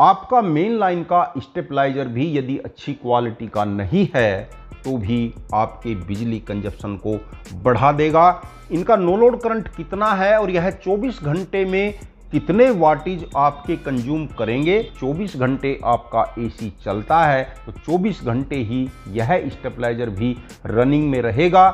आपका main line का stabiliser भी यदि अच्छी क्वालिटी का नहीं है तो भी आपके बिजली कंजप्शन को बढ़ा देगा। इनका नो लोड करंट कितना है और यह 24 घंटे में कितने वाटेज आपके कंज्यूम करेंगे। 24 घंटे आपका एसी चलता है तो 24 घंटे ही यह स्टेबलाइजर भी रनिंग में रहेगा।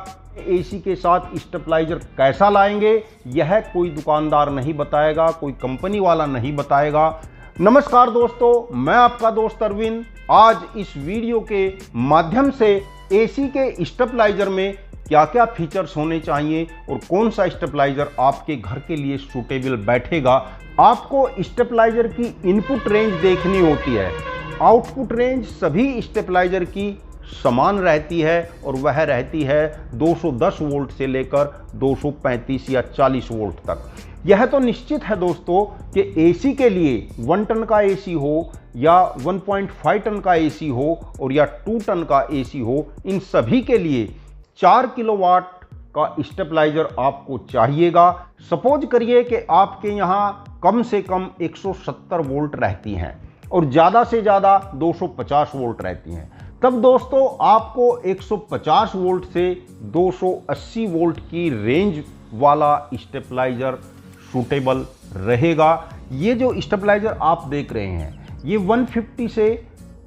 एसी के साथ स्टेबलाइजर कैसा लाएंगे यह कोई दुकानदार नहीं बताएगा, कोई कंपनी वाला नहीं बताएगा। नमस्कार दोस्तों, मैं आपका दोस्त अरविंद। आज इस वीडियो के माध्यम से एसी के स्टेबलाइजर में क्या क्या फीचर्स होने चाहिए और कौन सा स्टेबलाइजर आपके घर के लिए सूटेबल बैठेगा। आपको स्टेबलाइजर की इनपुट रेंज देखनी होती है, आउटपुट रेंज सभी स्टेबलाइजर की समान रहती है और वह रहती है 210 वोल्ट से लेकर 235 या 40 वोल्ट तक। यह तो निश्चित है दोस्तों कि एसी के लिए 1 टन का एसी हो या 1.5 टन का एसी हो और या 2 टन का एसी हो, इन सभी के लिए 4 किलोवाट का स्टेबलाइजर आपको चाहिएगा। सपोज करिए कि आपके यहाँ कम से कम 170 वोल्ट रहती हैं और ज़्यादा से ज़्यादा 250 वोल्ट रहती हैं, तब दोस्तों आपको 150 वोल्ट से 280 वोल्ट की रेंज वाला स्टेबलाइजर सूटेबल रहेगा। ये जो स्टेबलाइजर आप देख रहे हैं ये 150 से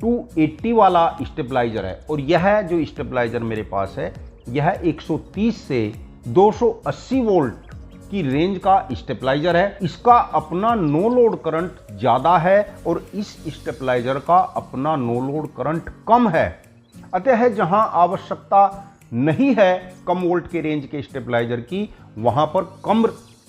280 वाला स्टेबलाइजर है और यह जो स्टेबलाइजर मेरे पास है यह 130 से 280 वोल्ट की रेंज का स्टेबलाइजर है। इसका अपना नो लोड करंट ज़्यादा है और इस स्टेबलाइजर का अपना नो लोड करंट कम है। अतः जहां आवश्यकता नहीं है कम वोल्ट के रेंज के स्टेबलाइजर की, वहां पर कम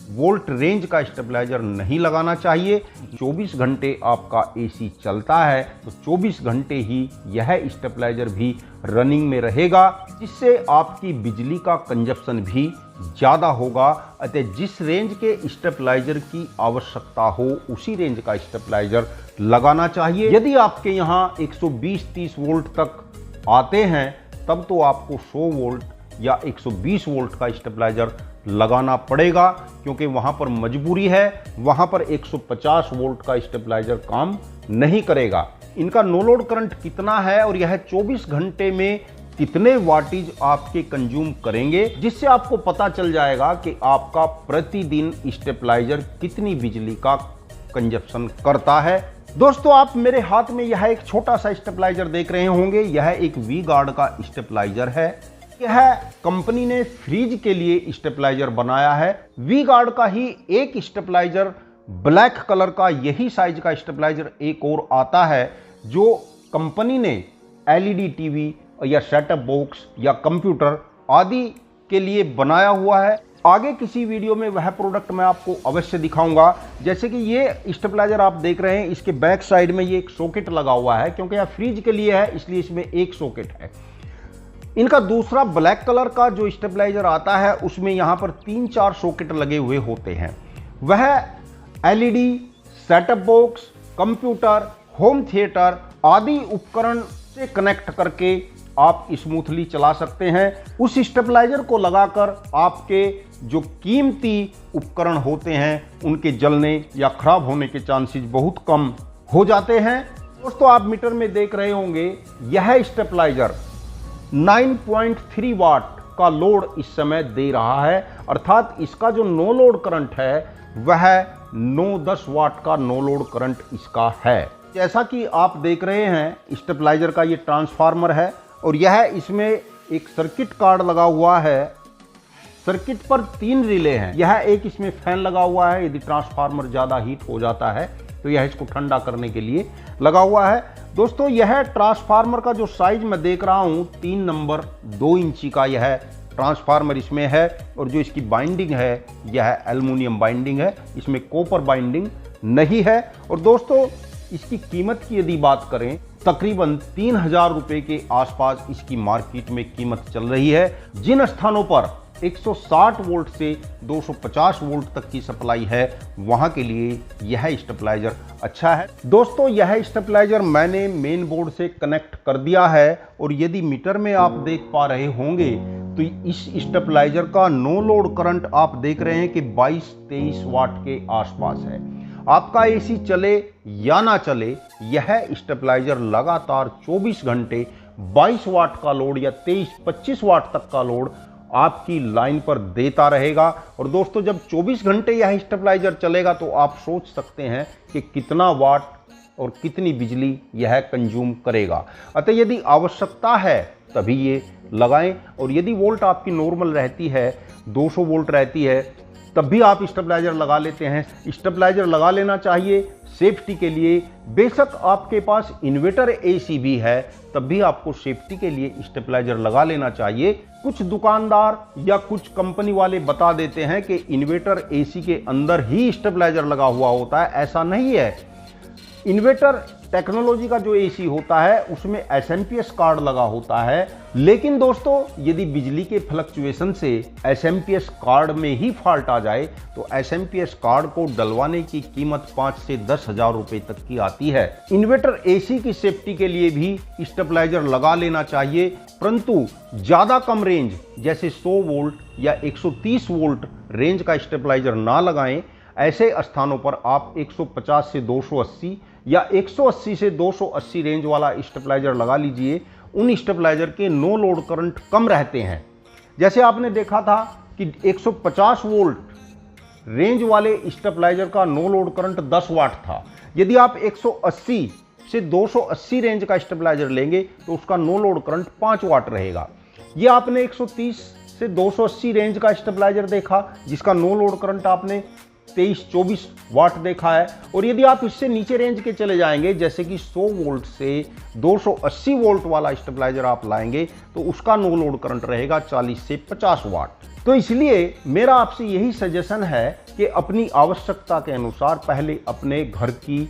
वोल्ट रेंज का स्टेबलाइजर नहीं लगाना चाहिए। 24 घंटे आपका एसी चलता है तो 24 घंटे ही यह स्टेबलाइजर भी रनिंग में रहेगा, जिससे आपकी बिजली का कंजप्शन भी ज़्यादा होगा। अतः जिस रेंज के स्टेबलाइजर की आवश्यकता हो उसी रेंज का स्टेबलाइजर लगाना चाहिए। यदि आपके यहाँ 120-30 वोल्ट तक आते हैं तब तो आपको 100 वोल्ट या 120 वोल्ट का स्टेबलाइजर लगाना पड़ेगा, क्योंकि वहां पर मजबूरी है, वहां पर 150 वोल्ट का स्टेबलाइजर काम नहीं करेगा। इनका नो लोड करंट कितना है और यह 24 घंटे में कितने वाटेज आपके कंज्यूम करेंगे, जिससे आपको पता चल जाएगा कि आपका प्रतिदिन स्टेबलाइजर कितनी बिजली का कंजप्शन करता है। दोस्तों, आप मेरे हाथ में यह एक छोटा सा स्टेबलाइजर देख रहे होंगे, यह एक वी गार्ड का स्टेबलाइजर है। यह कंपनी ने फ्रिज के लिए स्टेबलाइजर बनाया है। वी गार्ड का ही एक स्टेबलाइजर ब्लैक कलर का यही साइज का स्टेबलाइजर एक और आता है, जो कंपनी ने एलईडी टीवी या सेटअप बॉक्स या कंप्यूटर आदि के लिए बनाया हुआ है। आगे किसी वीडियो में वह प्रोडक्ट मैं आपको अवश्य दिखाऊंगा। जैसे कि ये स्टेबलाइजर आप देख रहे हैं, इसके बैक साइड में ये एक सॉकेट लगा हुआ है, क्योंकि यह फ्रिज के लिए है इसलिए इसमें एक सॉकेट है। इनका दूसरा ब्लैक कलर का जो स्टेबलाइजर आता है उसमें यहाँ पर 3-4 सॉकेट लगे हुए होते हैं। वह LED, setup box, computer, home theatre आदि उपकरण से कनेक्ट करके आप स्मूथली चला सकते हैं। उस स्टेबलाइजर को लगाकर आपके जो कीमती उपकरण होते हैं उनके जलने या खराब होने के चांसेस बहुत कम हो जाते हैं। दोस्तों, आप मीटर में देख रहे होंगे यह स्टेबलाइजर 9.3 वाट का लोड इस समय दे रहा है, अर्थात इसका जो नो लोड करंट है वह 9-10 वाट का नो लोड करंट इसका है। जैसा कि आप देख रहे हैं स्टेबलाइजर का ये ट्रांसफार्मर है और यह इसमें एक सर्किट कार्ड लगा हुआ है। सर्किट पर 3 रिले हैं। यह एक इसमें फैन लगा हुआ है, यदि ट्रांसफार्मर ज़्यादा हीट हो जाता है तो यह इसको ठंडा करने के लिए लगा हुआ है। दोस्तों, यह ट्रांसफार्मर का जो साइज मैं देख रहा हूं 3 नंबर 2 इंची का यह ट्रांसफार्मर इसमें है और जो इसकी बाइंडिंग है यह एल्युमिनियम बाइंडिंग है, इसमें कॉपर बाइंडिंग नहीं है। और दोस्तों, इसकी कीमत की यदि बात करें तकरीबन 3000 रुपये के आसपास इसकी मार्केट में कीमत चल रही है। जिन स्थानों पर 160 वोल्ट से 250 वोल्ट तक की सप्लाई है वहां के लिए यह स्टेबलाइजर अच्छा है। दोस्तों, यह स्टेबलाइजर मैंने मेन बोर्ड से कनेक्ट कर दिया है और यदि मीटर में आप देख पा रहे होंगे तो इस स्टेबलाइजर का नो लोड करंट आप देख रहे हैं कि 22-23 वाट के आसपास है आपका एसी चले या ना चले, यह स्टेबलाइजर लगातार 24 घंटे 22 वाट का लोड या 23-25 वाट तक का लोड आपकी लाइन पर देता रहेगा। और दोस्तों, जब 24 घंटे यह स्टेबलाइजर चलेगा तो आप सोच सकते हैं कि कितना वाट और कितनी बिजली यह कंज्यूम करेगा। अतः यदि आवश्यकता है तभी ये लगाएं, और यदि वोल्ट आपकी नॉर्मल रहती है, 200 वोल्ट रहती है, तब भी आप स्टेबलाइजर लगा लेते हैं। स्टेबलाइजर लगा लेना चाहिए सेफ्टी के लिए। बेशक आपके पास इन्वर्टर एसी भी है, तब भी आपको सेफ्टी के लिए स्टेबलाइजर लगा लेना चाहिए। कुछ दुकानदार या कुछ कंपनी वाले बता देते हैं कि इन्वर्टर एसी के अंदर ही स्टेबलाइजर लगा हुआ होता है, ऐसा नहीं है। इन्वर्टर टेक्नोलॉजी का जो एसी होता है उसमें एसएमपीएस कार्ड लगा होता है, लेकिन दोस्तों यदि बिजली के फ्लक्चुएशन से एसएमपीएस कार्ड में ही फॉल्ट आ जाए तो एसएमपीएस कार्ड को डलवाने की कीमत 5 से 10 हजार रुपए तक की आती है। इन्वर्टर एसी की सेफ्टी के लिए भी स्टेबलाइजर लगा लेना चाहिए, परंतु ज्यादा कम रेंज जैसे 100 वोल्ट या 130 वोल्ट रेंज का स्टेबलाइजर ना लगाएं। ऐसे स्थानों पर आप 150 से 280 या 180 से 280 रेंज वाला स्टेबलाइजर लगा लीजिए। उन स्टेबलाइजर के नो लोड करंट कम रहते हैं। जैसे आपने देखा था कि 150 वोल्ट रेंज वाले स्टेबलाइजर का नो लोड करंट 10 वाट था। यदि आप 180 से 280 रेंज का स्टेबलाइजर लेंगे तो उसका नो लोड करंट 5 वाट रहेगा। ये आपने 130 से 280 रेंज का स्टेबलाइजर देखा जिसका नो लोड करंट आपने 23-24 वाट देखा है। और यदि आप इससे नीचे रेंज के चले जाएंगे, जैसे कि 100 वोल्ट से 280 वोल्ट वाला स्टेबलाइजर आप लाएंगे तो उसका नो लोड करंट रहेगा 40 से 50 वाट। तो इसलिए मेरा आपसे यही सजेशन है कि अपनी आवश्यकता के अनुसार पहले अपने घर की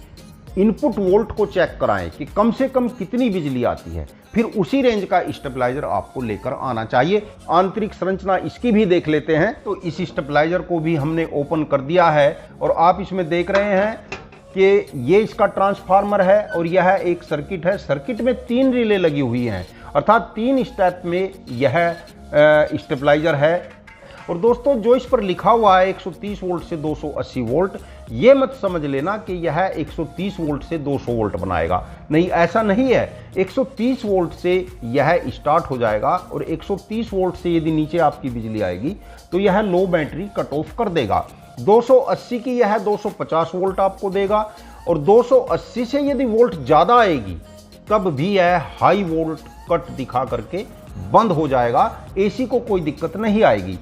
इनपुट वोल्ट को चेक कराएं कि कम से कम कितनी बिजली आती है, फिर उसी रेंज का स्टेबलाइजर आपको लेकर आना चाहिए। आंतरिक संरचना इसकी भी देख लेते हैं। तो इस स्टेबलाइजर को भी हमने ओपन कर दिया है और आप इसमें देख रहे हैं कि ये इसका ट्रांसफार्मर है और यह एक सर्किट है। सर्किट में 3 रिले लगी हुई हैं, अर्थात 3 स्टेप में यह स्टेबलाइजर है। और दोस्तों, जो इस पर लिखा हुआ है 130 वोल्ट से 280 वोल्ट, ये मत समझ लेना कि यह 130 वोल्ट से 200 वोल्ट बनाएगा। नहीं, ऐसा नहीं है। 130 वोल्ट से यह स्टार्ट हो जाएगा और 130 वोल्ट से यदि नीचे आपकी बिजली आएगी तो यह लो बैटरी कट ऑफ कर देगा। 280 की यह 250 वोल्ट आपको देगा और 280 से यदि वोल्ट ज़्यादा आएगी तब भी यह हाई वोल्ट कट दिखा करके बंद हो जाएगा। एसी को कोई दिक्कत नहीं आएगी।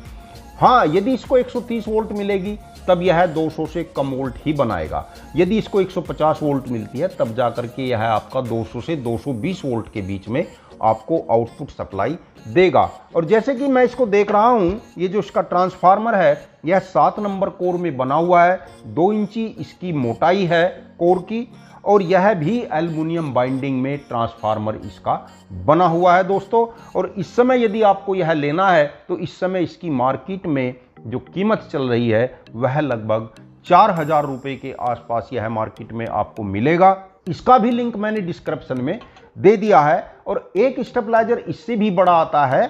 हाँ, यदि इसको 130 वोल्ट मिलेगी तब यह 200 से कम वोल्ट ही बनाएगा। यदि इसको 150 वोल्ट मिलती है तब जाकर के यह आपका 200 से 220 वोल्ट के बीच में आपको आउटपुट सप्लाई देगा। और जैसे कि मैं इसको देख रहा हूं, ये जो इसका ट्रांसफार्मर है यह 7 नंबर कोर में बना हुआ है। 2 इंची इसकी मोटाई है कोर की और यह भी एल्युमिनियम बाइंडिंग में ट्रांसफार्मर इसका बना हुआ है दोस्तों। और इस समय यदि आपको यह लेना है तो इस समय इसकी मार्केट में जो कीमत चल रही है वह लगभग 4000 रुपए के आसपास यह मार्केट में आपको मिलेगा। इसका भी लिंक मैंने डिस्क्रिप्शन में दे दिया है। और एक स्टेबलाइजर इससे भी बड़ा आता है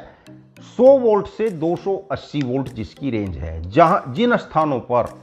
100 वोल्ट से 280 वोल्ट जिसकी रेंज है, जहां जिन स्थानों पर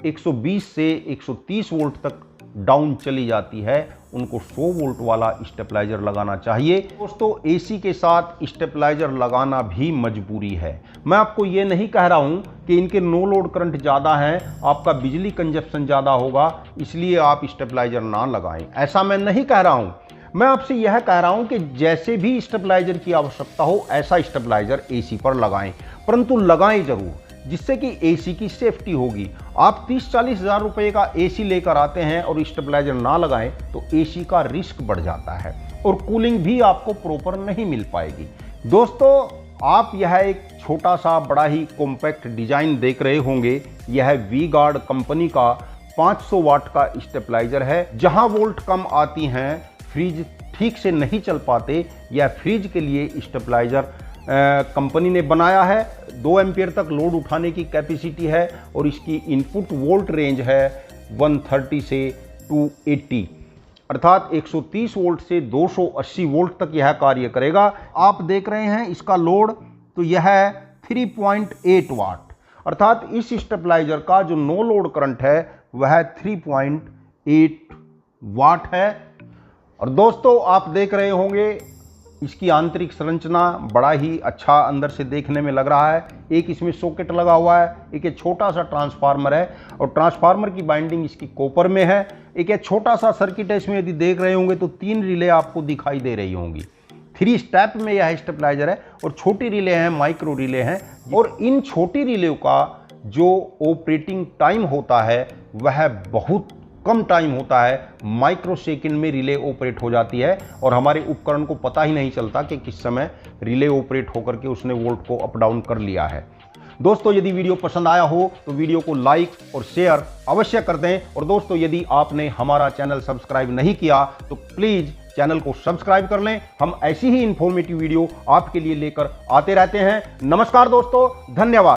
120 से 130 वोल्ट तक डाउन चली जाती है उनको 100 वोल्ट वाला स्टेबलाइजर लगाना चाहिए। दोस्तों, एसी के साथ स्टेबलाइजर लगाना भी मजबूरी है। मैं आपको ये नहीं कह रहा हूं कि इनके नो लोड करंट ज़्यादा है, आपका बिजली कंजप्शन ज़्यादा होगा इसलिए आप स्टेबलाइजर ना लगाएं, ऐसा मैं नहीं कह रहा हूं। मैं आपसे यह कह रहा हूं कि जैसे भी स्टेबलाइजर की आवश्यकता हो ऐसा स्टेबलाइजर एसी पर लगाएं, परंतु लगाएं जरूर, जिससे कि एसी की सेफ्टी होगी। आप 30-40 हजार रुपए का एसी लेकर आते हैं और स्टेबलाइजर ना लगाएं तो एसी का रिस्क बढ़ जाता है और कूलिंग भी आपको प्रॉपर नहीं मिल पाएगी। दोस्तों, आप यह एक छोटा सा बड़ा ही कॉम्पैक्ट डिजाइन देख रहे होंगे। यह वी गार्ड कंपनी का 500 वाट का स्टेबलाइजर है। जहां वोल्ट कम आती हैं, फ्रिज ठीक से नहीं चल पाते, यह फ्रिज के लिए स्टेबलाइजर कंपनी ने बनाया है। 2 एम्पियर तक लोड उठाने की कैपेसिटी है और इसकी इनपुट वोल्ट रेंज है 130 से 280, अर्थात 130 वोल्ट से 280 वोल्ट तक यह कार्य करेगा। आप देख रहे हैं इसका लोड, तो यह है 3.8 वाट, अर्थात इस स्टेबलाइजर का जो नो लोड करंट है वह 3.8 वाट है। और दोस्तों आप देख रहे होंगे इसकी आंतरिक संरचना बड़ा ही अच्छा अंदर से देखने में लग रहा है। एक इसमें सॉकेट लगा हुआ है, एक ये छोटा सा ट्रांसफार्मर है और ट्रांसफार्मर की बाइंडिंग इसकी कॉपर में है। एक ये छोटा सा सर्किट है, इसमें यदि देख रहे होंगे तो 3 रिले आपको दिखाई दे रही होंगी। 3 स्टेप में यह स्टेबलाइजर है और छोटी रिले हैं, माइक्रो रिले हैं। और इन छोटी रिले का जो ऑपरेटिंग टाइम होता है वह बहुत कम टाइम होता है, माइक्रो सेकंड में रिले ऑपरेट हो जाती है और हमारे उपकरण को पता ही नहीं चलता कि किस समय रिले ऑपरेट होकर के उसने वोल्ट को अप डाउन कर लिया है। दोस्तों यदि वीडियो पसंद आया हो तो वीडियो को लाइक और शेयर अवश्य कर दें। और दोस्तों यदि आपने हमारा चैनल सब्सक्राइब नहीं किया तो प्लीज चैनल को सब्सक्राइब कर लें। हम ऐसी ही इंफॉर्मेटिव वीडियो आपके लिए लेकर आते रहते हैं। नमस्कार दोस्तों, धन्यवाद।